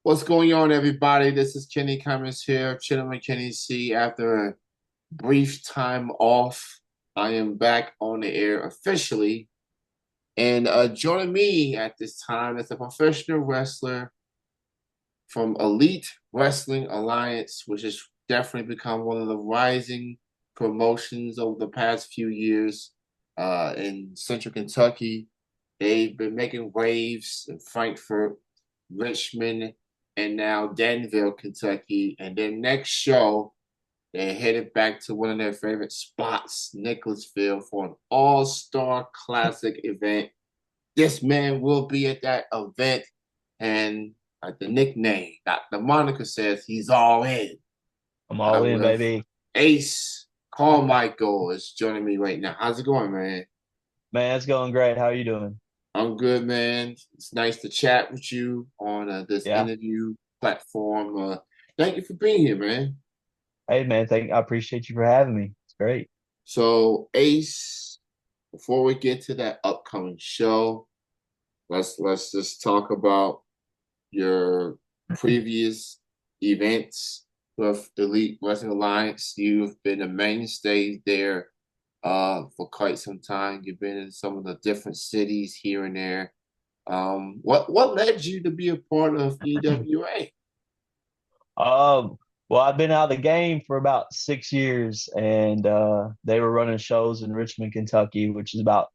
What's going on, everybody? This is Kenny Cummins here, chilling with Kenny C. After a brief time off, I am back on the air officially. And joining me at this time is a professional wrestler from Elite Wrestling Alliance, which has definitely become one of the rising promotions over the past few years in Central Kentucky. They've been making waves in Frankfurt, Richmond, and now Danville, Kentucky. And their next show, they're headed back to one of their favorite spots, Nicholasville, for an all-star classic event. This man will be at that event, and the nickname, the moniker says he's all in. I'm all in, With baby. Ace Carmichael is joining me right now. How's it going, man? Man, it's going great. How are you doing? I'm good, man. It's nice to chat with you on this Yeah. interview platform. Thank you for being here, man. Hey, man, I appreciate you for having me. It's great. So, Ace, before we get to that upcoming show, let's just talk about your previous events with the Elite Wrestling Alliance. You've been a mainstay there for quite some time. You've been in some of the different cities here and there. What led you to be a part of EWA? Um, well, I've been out of the game for about 6 years, and they were running shows in Richmond, Kentucky, which is about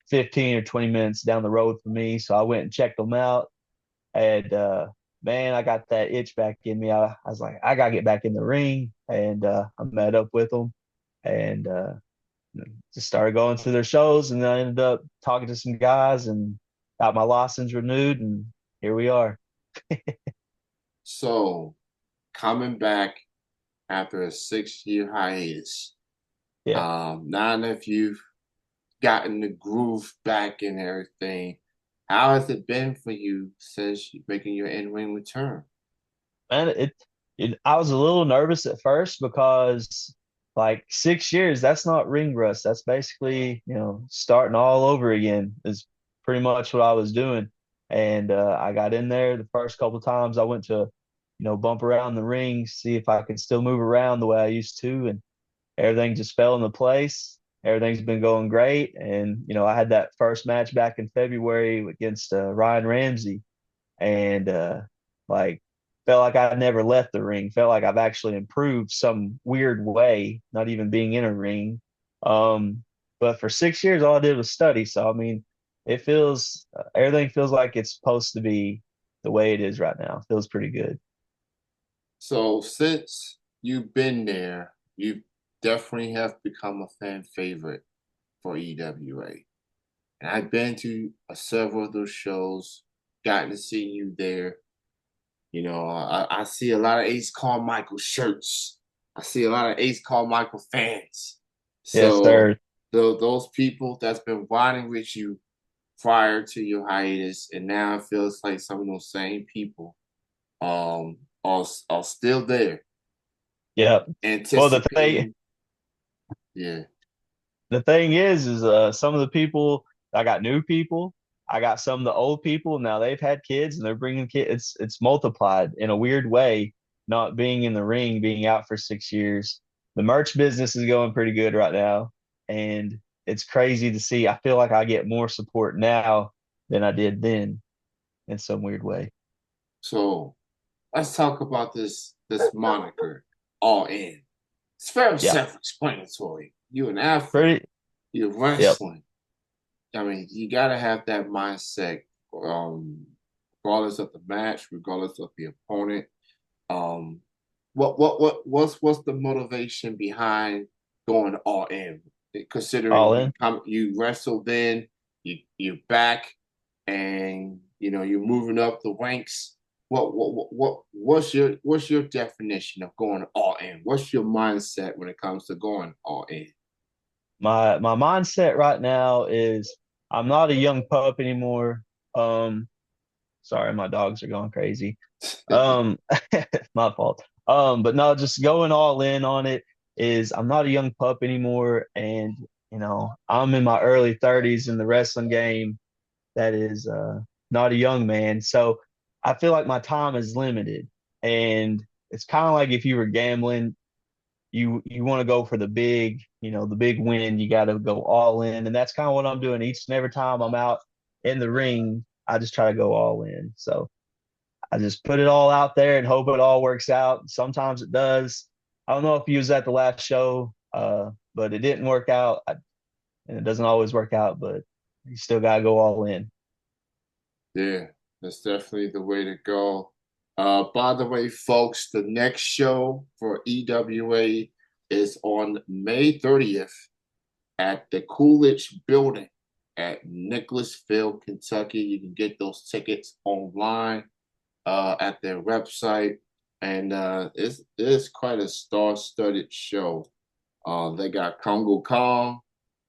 15 or 20 minutes down the road from me. So I went and checked them out, and man, I got that itch back in me. I was like, I gotta get back in the ring, and I met up with them, and just started going to their shows, and then I ended up talking to some guys and got my license renewed, and here we are. So, coming back after a 6 year hiatus, Yeah. now that you've gotten the groove back and everything, how has it been for you since you making your in-ring return? Man, I was a little nervous at first because like 6 years, that's not ring rust. That's basically, starting all over again is pretty much what I was doing. And I got in there the first couple of times I went to, bump around the ring, see if I could still move around the way I used to. And everything just fell into place. Everything's been going great. And, I had that first match back in February against Ryan Ramsey. And like felt like I never left the ring. Felt like I've actually improved some weird way, not even being in a ring. But for 6 years, all I did was study. So I mean, it feels everything feels like it's supposed to be the way it is right now. It feels pretty good. So since you've been there, you definitely have become a fan favorite for EWA. And I've been to several of those shows, gotten to see you there. I see a lot of Ace Carmichael shirts. I see a lot of Ace Carmichael fans. Yes, So sir. those people that's been riding with you prior to your hiatus, and now it feels like some of those same people um are still there, Yeah. Well, anticipating. Yeah. the thing is some of the people I got new people. I got some of the old people. Now they've had kids and they're bringing kids. It's multiplied in a weird way. Not being in the ring, being out for 6 years, the merch business is going pretty good right now, and it's crazy to see. I feel like I get more support now than I did then, in some weird way. So let's talk about this moniker, All In. It's very Yeah, self-explanatory. You're an athlete. pretty. You're Yep. wrestling. I mean, you gotta have that mindset, regardless of the match, regardless of the opponent. Um, what's the motivation behind going all in? Considering All in. you wrestled then, you're back, and you're moving up the ranks. What's your definition of going all in? What's your mindset when it comes to going all in? My mindset right now is I'm not a young pup anymore. Um, Sorry, my dogs are going crazy. Um, my fault. But no, just going all in on it is I'm not a young pup anymore, and I'm in my early 30s in the wrestling game. That is not a young man. So I feel like my time is limited, and it's kind of like if you were gambling, you want to go for the big, the big win. You got to go all in, and that's kind of what I'm doing each and every time I'm out in the ring. I just try to go all in. So I just put it all out there and hope it all works out. Sometimes it does. I don't know if you was at the last show, but it didn't work out, and it doesn't always work out. But you still got to go all in. Yeah, that's definitely the way to go. By the way, folks, the next show for EWA is on May 30th at the Coolidge Building at Nicholasville, Kentucky. You can get those tickets online at their website, and it's quite a star-studded show. They got Congo Kong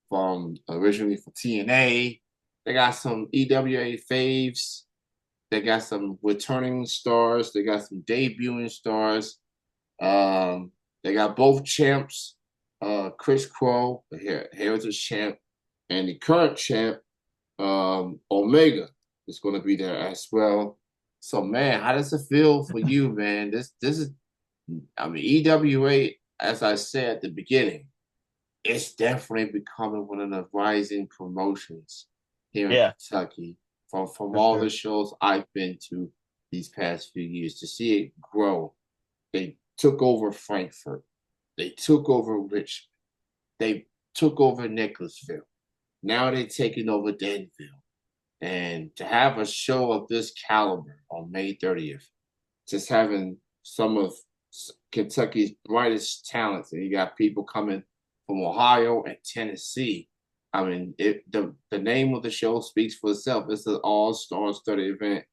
from originally for TNA. They got some EWA faves. They got some returning stars. They got some debuting stars. They got both champs, Chris Crow, the Heritage champ, and the current champ, Omega, is going to be there as well. So, man, how does it feel for you, man? This is, I mean, EWA, as I said at the beginning, it's definitely becoming one of the rising promotions here in Yeah, Kentucky. From for all the sure. shows I've been to these past few years, to see it grow. They took over Frankfurt. They took over Richmond. They took over Nicholasville. Now they're taking over Danville. And to have a show of this caliber on May 30th, just having some of Kentucky's brightest talents, and you got people coming from Ohio and Tennessee. I mean, the name of the show speaks for itself. It's an all-star studded event.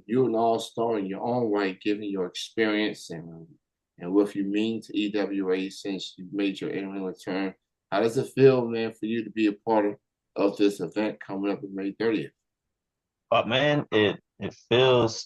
You're an all-star in your own right, given your experience and what you mean to EWA since you made your in-ring return. How does it feel, man, for you to be a part of this event coming up on May 30th? But man, it feels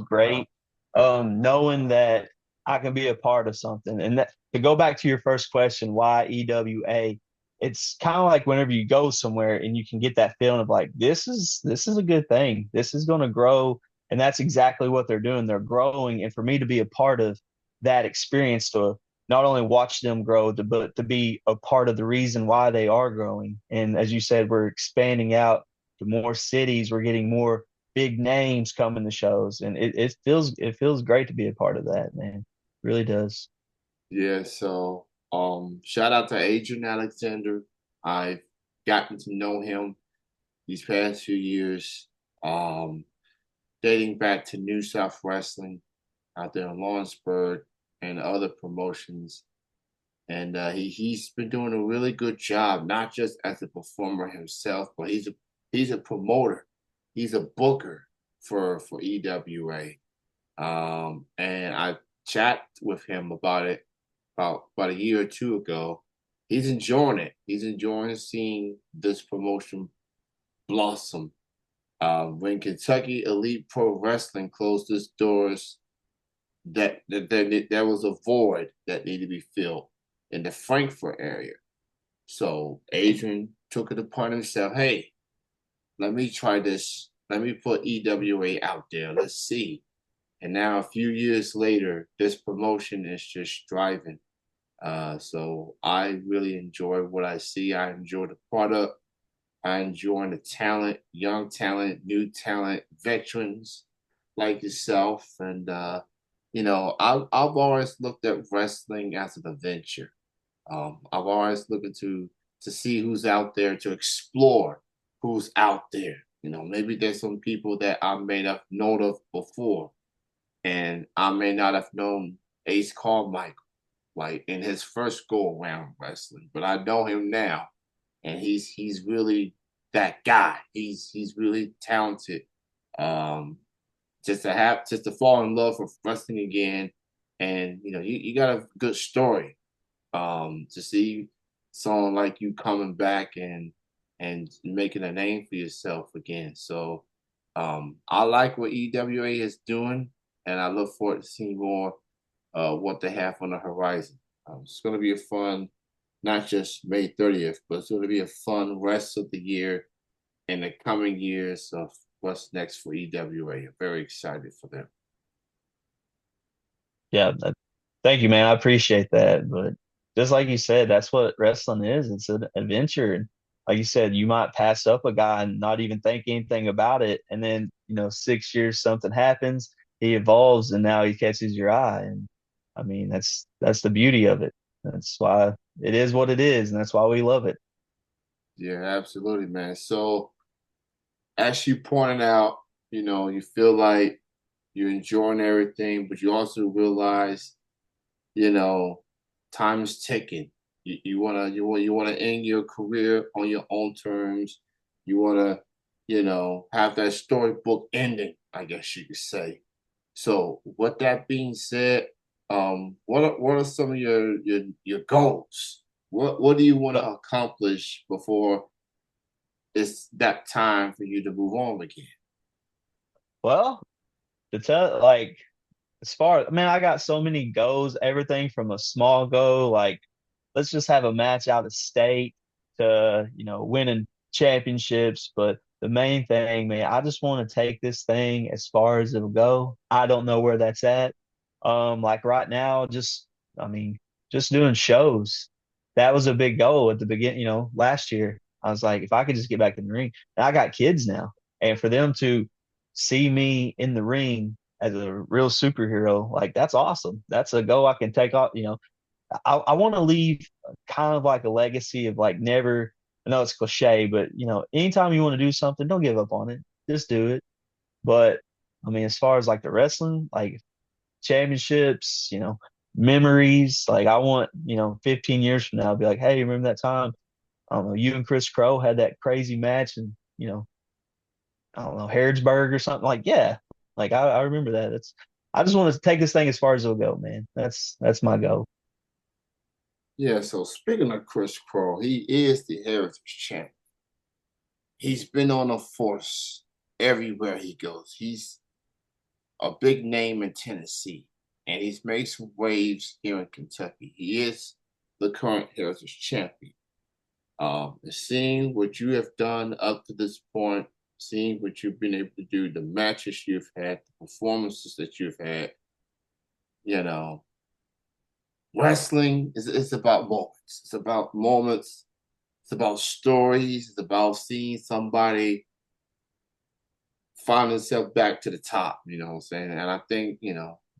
great, knowing that I can be a part of something. And that, to go back to your first question, why EWA? It's kind of like whenever you go somewhere and you can get that feeling of like this is a good thing. This is going to grow, and that's exactly what they're doing. They're growing, and for me to be a part of that experience, to not only watch them grow, but to be a part of the reason why they are growing. And as you said, we're expanding out to more cities. We're getting more big names coming to shows, and it feels great to be a part of that, man. It really does. Yeah, so shout out to Adrian Alexander. I've gotten to know him these past few years, um, dating back to New South Wrestling out there in Lawrenceburg and other promotions. And he's been doing a really good job, not just as a performer himself, but he's a promoter, he's a booker for EWA. And I chat with him about it about a year or two ago. He's enjoying it. He's enjoying seeing this promotion blossom. When Kentucky Elite Pro Wrestling closed its doors, that there was a void that needed to be filled in the Frankfurt area. So Adrian took it upon himself. Hey, let me try this. Let me put EWA out there. Let's see. And now, a few years later, this promotion is just driving. So I really enjoy what I see. I enjoy the product. I enjoy the talent, young talent, new talent, veterans like yourself. And, I've always looked at wrestling as an adventure. I've always looked to see who's out there, to explore who's out there. Maybe there's some people that I may not have known of before, and I may not have known Ace Carmichael like in his first go around wrestling, but I know him now, and he's really that guy. He's really talented. Um, just to fall in love with wrestling again, and you got a good story. To see someone like you coming back and making a name for yourself again. So I like what EWA is doing, and I look forward to seeing more what they have on the horizon. It's going to be a fun, not just May 30th, but it's going to be a fun rest of the year and the coming years of what's next for EWA. I'm very excited for them. Yeah, thank you, man. I appreciate that. But just like you said, that's what wrestling is. It's an adventure. And like you said, you might pass up a guy and not even think anything about it. And then, 6 years, something happens, he evolves and now he catches your eye. And I mean, that's the beauty of it. That's why it is what it is, and that's why we love it. Yeah, absolutely, man. So as you pointed out, you feel like you're enjoying everything, but you also realize, you know, time is ticking. You wanna end your career on your own terms. You wanna, have that storybook ending, I guess you could say. So with that being said, what are some of your goals? What do you want to But accomplish before it's that time for you to move on again? well, to tell like as far, man, I got so many goals, everything from a small goal, like let's just have a match out of state to, winning championships. But the main thing, man, I just want to take this thing as far as it'll go. I don't know where that's at. Like right now, I mean, just doing shows. That was a big goal at the beginning, last year. I was like, if I could just get back in the ring. And I got kids now. And for them to see me in the ring as a real superhero, like that's awesome. That's a goal I can take off. I want to leave kind of like a legacy of like never. I know it's cliche, but anytime you want to do something, don't give up on it. Just do it. But I mean, as far as like the wrestling, like championships, memories, like I want, 15 years from now, I'll be like, hey, remember that time? I don't know, you and Chris Crow had that crazy match, and I don't know, Harrodsburg or something. Like, yeah, like I remember that. I just want to take this thing as far as it'll go, man. That's my goal. Yeah, so speaking of Chris Crow, he is the Heritage Champ. He's been on a force everywhere he goes. He's a big name in Tennessee, and he's made some waves here in Kentucky. He is the current Heritage Champion. Seeing what you have done up to this point, seeing what you've been able to do, the matches you've had, the performances that you've had, you know, wrestling is about moments. It's about moments. It's about stories. It's about seeing somebody find themselves back to the top. You know what I'm saying? And I think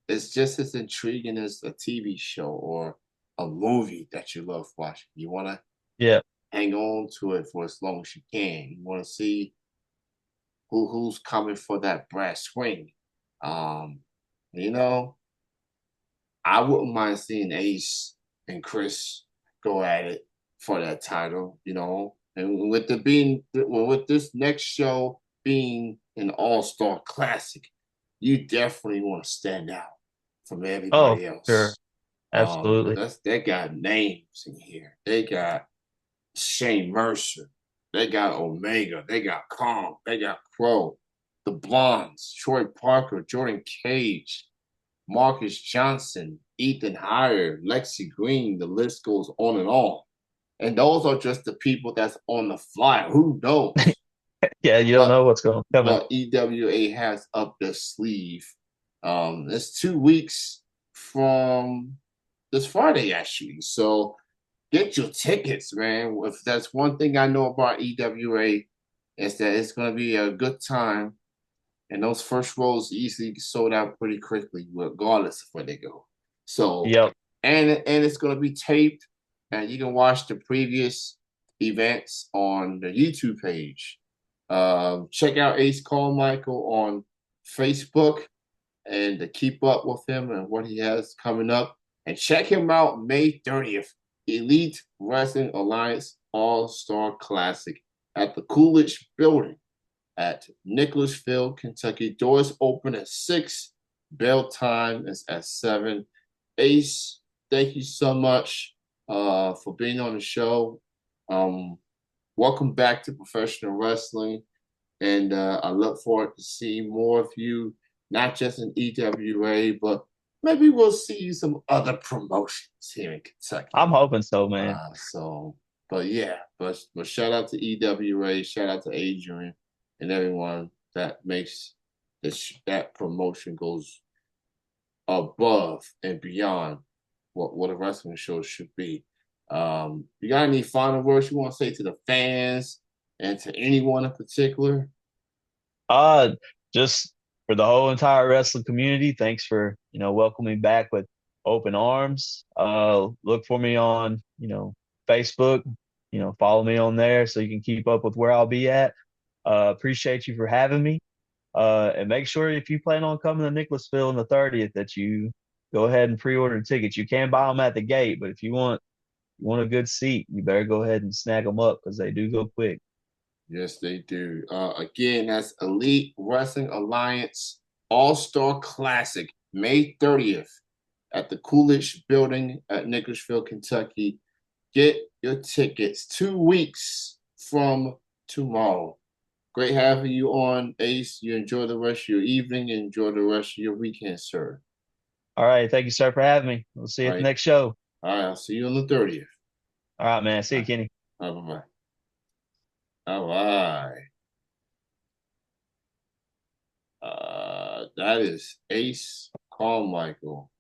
it's just as intriguing as a TV show or a movie that you love watching. You want to Yeah. hang on to it for as long as you can. You want to see who's coming for that brass ring. Um, you know, I wouldn't mind seeing Ace and Chris go at it for that title, And with this next show being an all-star classic, you definitely want to stand out from Oh, everybody sure. else. Absolutely. They got names in here. They got Shane Mercer. They got Omega. They got Kong. They got Crow. The Blondes, Troy Parker, Jordan Cage, Marcus Johnson, Ethan Heyer, Lexi Green. The list goes on and on. And those are just the people that's on the flyer. Who knows Yeah, you don't what know what's going coming. what EWA has up their sleeve? It's 2 weeks from this Friday, actually. So get your tickets, man. If that's one thing I know about EWA, is that it's going to be a good time, and those first rows easily sold out pretty quickly, regardless of where they go. So, Yep. and it's going to be taped, and you can watch the previous events on the YouTube page. Check out Ace Carmichael on Facebook and to keep up with him and what he has coming up. And check him out May 30th, Elite Wrestling Alliance All Star Classic at the Coolidge Building at Nicholasville, Kentucky. Doors open at 6. Bell time is at 7. Ace, thank you so much for being on the show. Um, Welcome back to professional wrestling. And I look forward to seeing more of you, not just in EWA, but maybe we'll see you some other promotions here in I'm Kentucky. hoping so, man. But yeah, but shout out to EWA, shout out to Adrian and everyone. that makes that promotion goes above and beyond what a wrestling show should be. You got any final words you want to say to the fans and to anyone in particular? Uh, just for the whole entire wrestling community, thanks for, welcoming me back with open arms. Look for me on, Facebook, follow me on there so you can keep up with where I'll be at. Appreciate you for having me. And make sure if you plan on coming to Nicholasville on the 30th that you go ahead and pre-order tickets. You can buy them at the gate, but if you want a good seat, you better go ahead and snag them up because they do go quick. Yes, they do. Again, that's Elite Wrestling Alliance All-Star Classic, May 30th at the Coolidge Building at Nicholasville, Kentucky. Get your tickets 2 weeks from tomorrow. Great having you on, Ace. You enjoy the rest of your evening. Enjoy the rest of your weekend, sir. All right. Thank you, sir, for having me. We'll see you All at the right. next show. All right. I'll see you on the 30th. All right, man. See All you, right. Kenny. All right. Bye-bye. All right. That is Ace Carmichael.